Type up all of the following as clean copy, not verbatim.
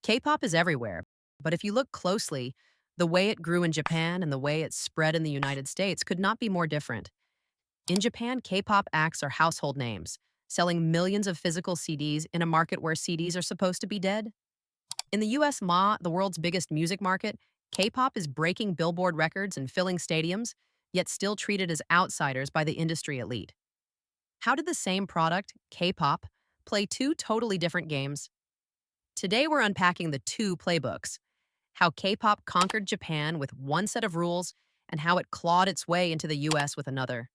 K-pop is everywhere, but if you look closely, the way it grew in Japan and the way it spread in the United States could not be more different. In Japan, K-pop acts are household names, selling millions of physical CDs in a market where CDs are supposed to be dead. In the the world's biggest music market, K-pop is breaking Billboard records and filling stadiums, yet still treated as outsiders by the industry elite. How did the same product, K-pop, play two totally different games? Today we're unpacking the two playbooks, how K-pop conquered Japan with one set of rules and how it clawed its way into the US with another.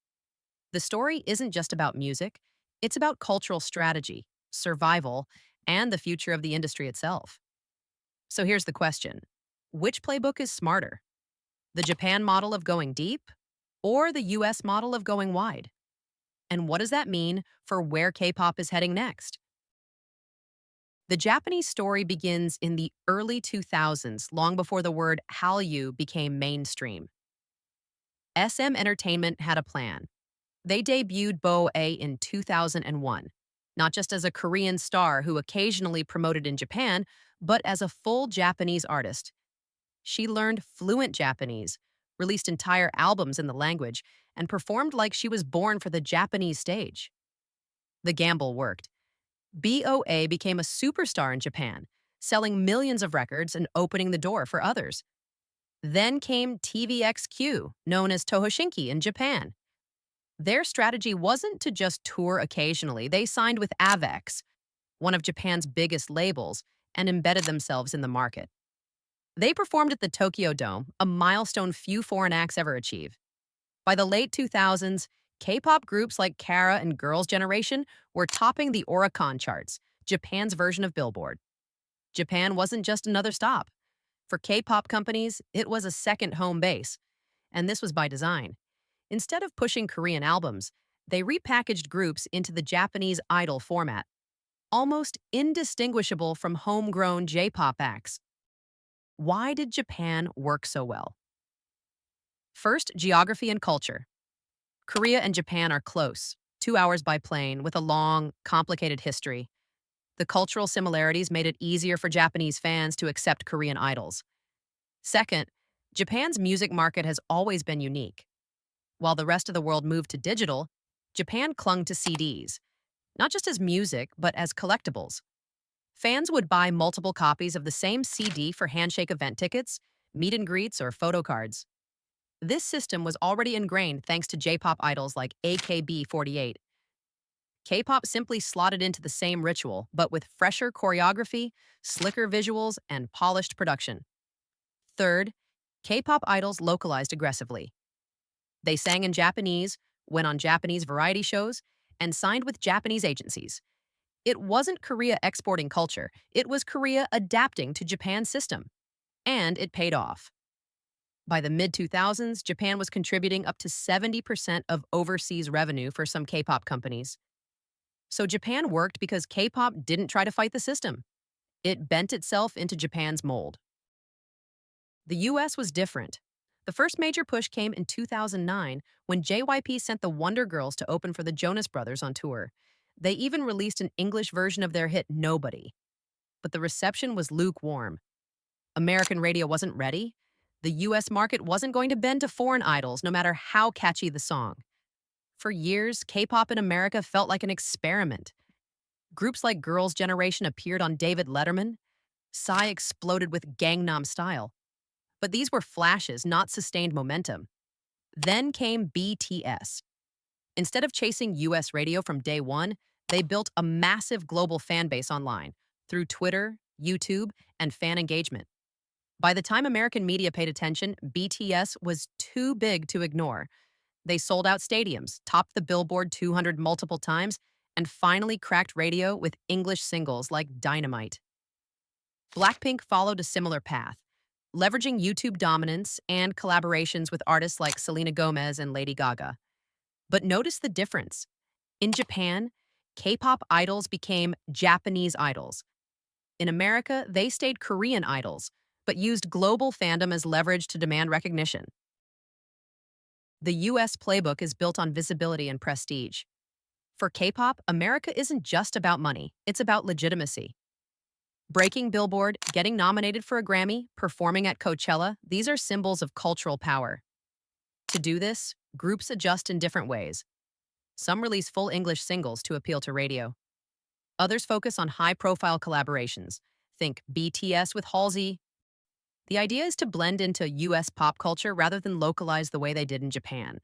The story isn't just about music, it's about cultural strategy, survival, and the future of the industry itself. So here's the question. Which playbook is smarter? The Japan model of going deep or the US model of going wide? And what does that mean for where K-pop is heading next? The Japanese story begins in the early 2000s, long before the word Hallyu became mainstream. SM Entertainment had a plan. They debuted Bo-A in 2001, not just as a Korean star who occasionally promoted in Japan, but as a full Japanese artist. She learned fluent Japanese, released entire albums in the language, and performed like she was born for the Japanese stage. The gamble worked. BOA became a superstar in Japan, selling millions of records and opening the door for others. Then came TVXQ, known as Tohoshinki in Japan. Their strategy wasn't to just tour occasionally. They signed with Avex, one of Japan's biggest labels, and embedded themselves in the market. They performed at the Tokyo Dome, a milestone few foreign acts ever achieve. By the late 2000s, K-pop groups like Kara and Girls' Generation were topping the Oricon charts, Japan's version of Billboard. Japan wasn't just another stop. For K-pop companies, it was a second home base, and this was by design. Instead of pushing Korean albums, they repackaged groups into the Japanese idol format, almost indistinguishable from homegrown J-pop acts. Why did Japan work so well? First, geography and culture. Korea and Japan are close, 2 hours by plane, with a long, complicated history. The cultural similarities made it easier for Japanese fans to accept Korean idols. Second, Japan's music market has always been unique. While the rest of the world moved to digital, Japan clung to CDs, not just as music, but as collectibles. Fans would buy multiple copies of the same CD for handshake event tickets, meet and greets, or photo cards. This system was already ingrained thanks to J-pop idols like AKB48. K-pop simply slotted into the same ritual, but with fresher choreography, slicker visuals, and polished production. Third, K-pop idols localized aggressively. They sang in Japanese, went on Japanese variety shows, and signed with Japanese agencies. It wasn't Korea exporting culture, it was Korea adapting to Japan's system. And it paid off. By the mid-2000s, Japan was contributing up to 70% of overseas revenue for some K-pop companies. So Japan worked because K-pop didn't try to fight the system. It bent itself into Japan's mold. The US was different. The first major push came in 2009 when JYP sent the Wonder Girls to open for the Jonas Brothers on tour. They even released an English version of their hit Nobody. But the reception was lukewarm. American radio wasn't ready. The US market wasn't going to bend to foreign idols, no matter how catchy the song. For years, K-pop in America felt like an experiment. Groups like Girls' Generation appeared on David Letterman. Psy exploded with Gangnam Style. But these were flashes, not sustained momentum. Then came BTS. Instead of chasing US radio from day one, they built a massive global fan base online through Twitter, YouTube, and fan engagement. By the time American media paid attention, BTS was too big to ignore. They sold out stadiums, topped the Billboard 200 multiple times, and finally cracked radio with English singles like Dynamite. BLACKPINK followed a similar path, leveraging YouTube dominance and collaborations with artists like Selena Gomez and Lady Gaga. But notice the difference. In Japan, K-pop idols became Japanese idols. In America, they stayed Korean idols, but used global fandom as leverage to demand recognition. The US playbook is built on visibility and prestige. For K-pop, America isn't just about money, it's about legitimacy. Breaking Billboard, getting nominated for a Grammy, performing at Coachella, these are symbols of cultural power. To do this, groups adjust in different ways. Some release full English singles to appeal to radio. Others focus on high-profile collaborations. Think BTS with Halsey. The idea is to blend into US pop culture rather than localize the way they did in Japan.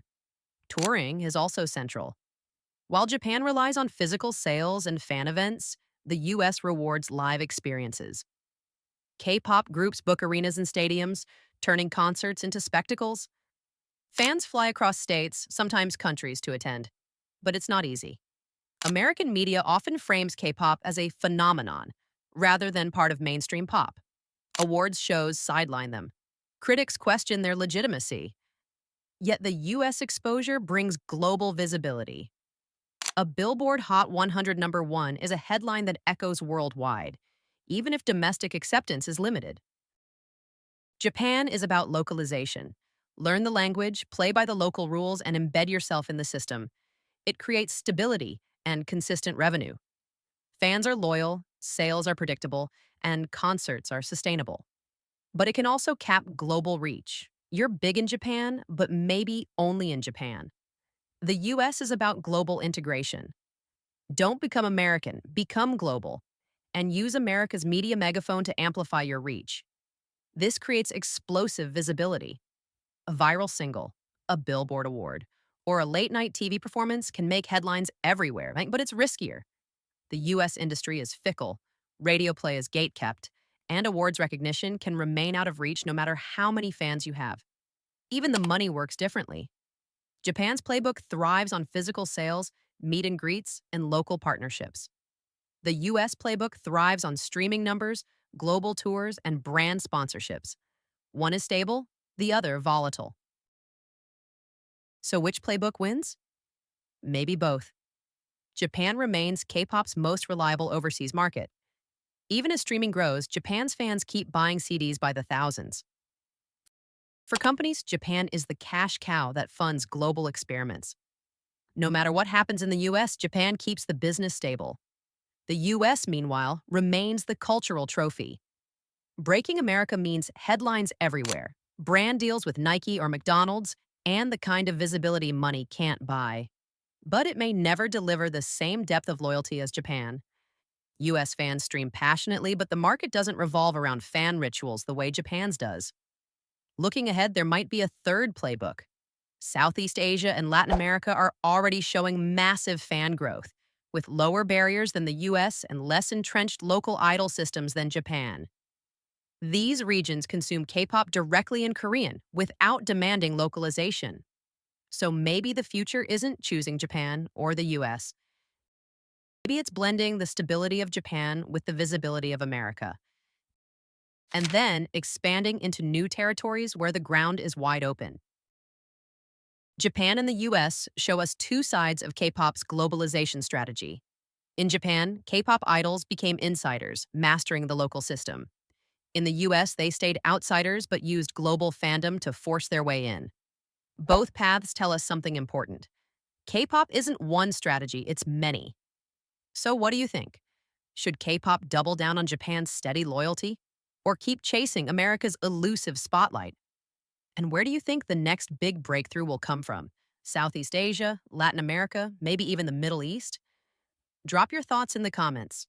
Touring is also central. While Japan relies on physical sales and fan events, the US rewards live experiences. K-pop groups book arenas and stadiums, turning concerts into spectacles. Fans fly across states, sometimes countries, to attend. But it's not easy. American media often frames K-pop as a phenomenon, rather than part of mainstream pop. Awards shows sideline them. Critics question their legitimacy. Yet the US exposure brings global visibility. A Billboard Hot 100 #1 is a headline that echoes worldwide, even if domestic acceptance is limited. Japan is about localization. Learn the language, play by the local rules, and embed yourself in the system. It creates stability and consistent revenue. Fans are loyal, sales are predictable, and concerts are sustainable. But it can also cap global reach. You're big in Japan, but maybe only in Japan. The US is about global integration. Don't become American, become global, and use America's media megaphone to amplify your reach. This creates explosive visibility. A viral single, a Billboard award, or a late-night TV performance can make headlines everywhere, right? But it's riskier. The US industry is fickle, radio play is gatekept, and awards recognition can remain out of reach no matter how many fans you have. Even the money works differently. Japan's playbook thrives on physical sales, meet and greets, and local partnerships. The US playbook thrives on streaming numbers, global tours, and brand sponsorships. One is stable, the other volatile. So which playbook wins? Maybe both. Japan remains K-pop's most reliable overseas market. Even as streaming grows, Japan's fans keep buying CDs by the thousands. For companies, Japan is the cash cow that funds global experiments. No matter what happens in the US, Japan keeps the business stable. The US, meanwhile, remains the cultural trophy. Breaking America means headlines everywhere, brand deals with Nike or McDonald's, and the kind of visibility money can't buy. But it may never deliver the same depth of loyalty as Japan. US fans stream passionately, but the market doesn't revolve around fan rituals the way Japan's does. Looking ahead, there might be a third playbook. Southeast Asia and Latin America are already showing massive fan growth, with lower barriers than the US and less entrenched local idol systems than Japan. These regions consume K-pop directly in Korean without demanding localization. So maybe the future isn't choosing Japan or the US. Maybe it's blending the stability of Japan with the visibility of America, and then expanding into new territories where the ground is wide open. Japan and the US show us two sides of K-pop's globalization strategy. In Japan, K-pop idols became insiders, mastering the local system. In the US, they stayed outsiders but used global fandom to force their way in. Both paths tell us something important. K-pop isn't one strategy, it's many. So what do you think? Should K-pop double down on Japan's steady loyalty? Or keep chasing America's elusive spotlight? And where do you think the next big breakthrough will come from? Southeast Asia, Latin America, maybe even the Middle East? Drop your thoughts in the comments.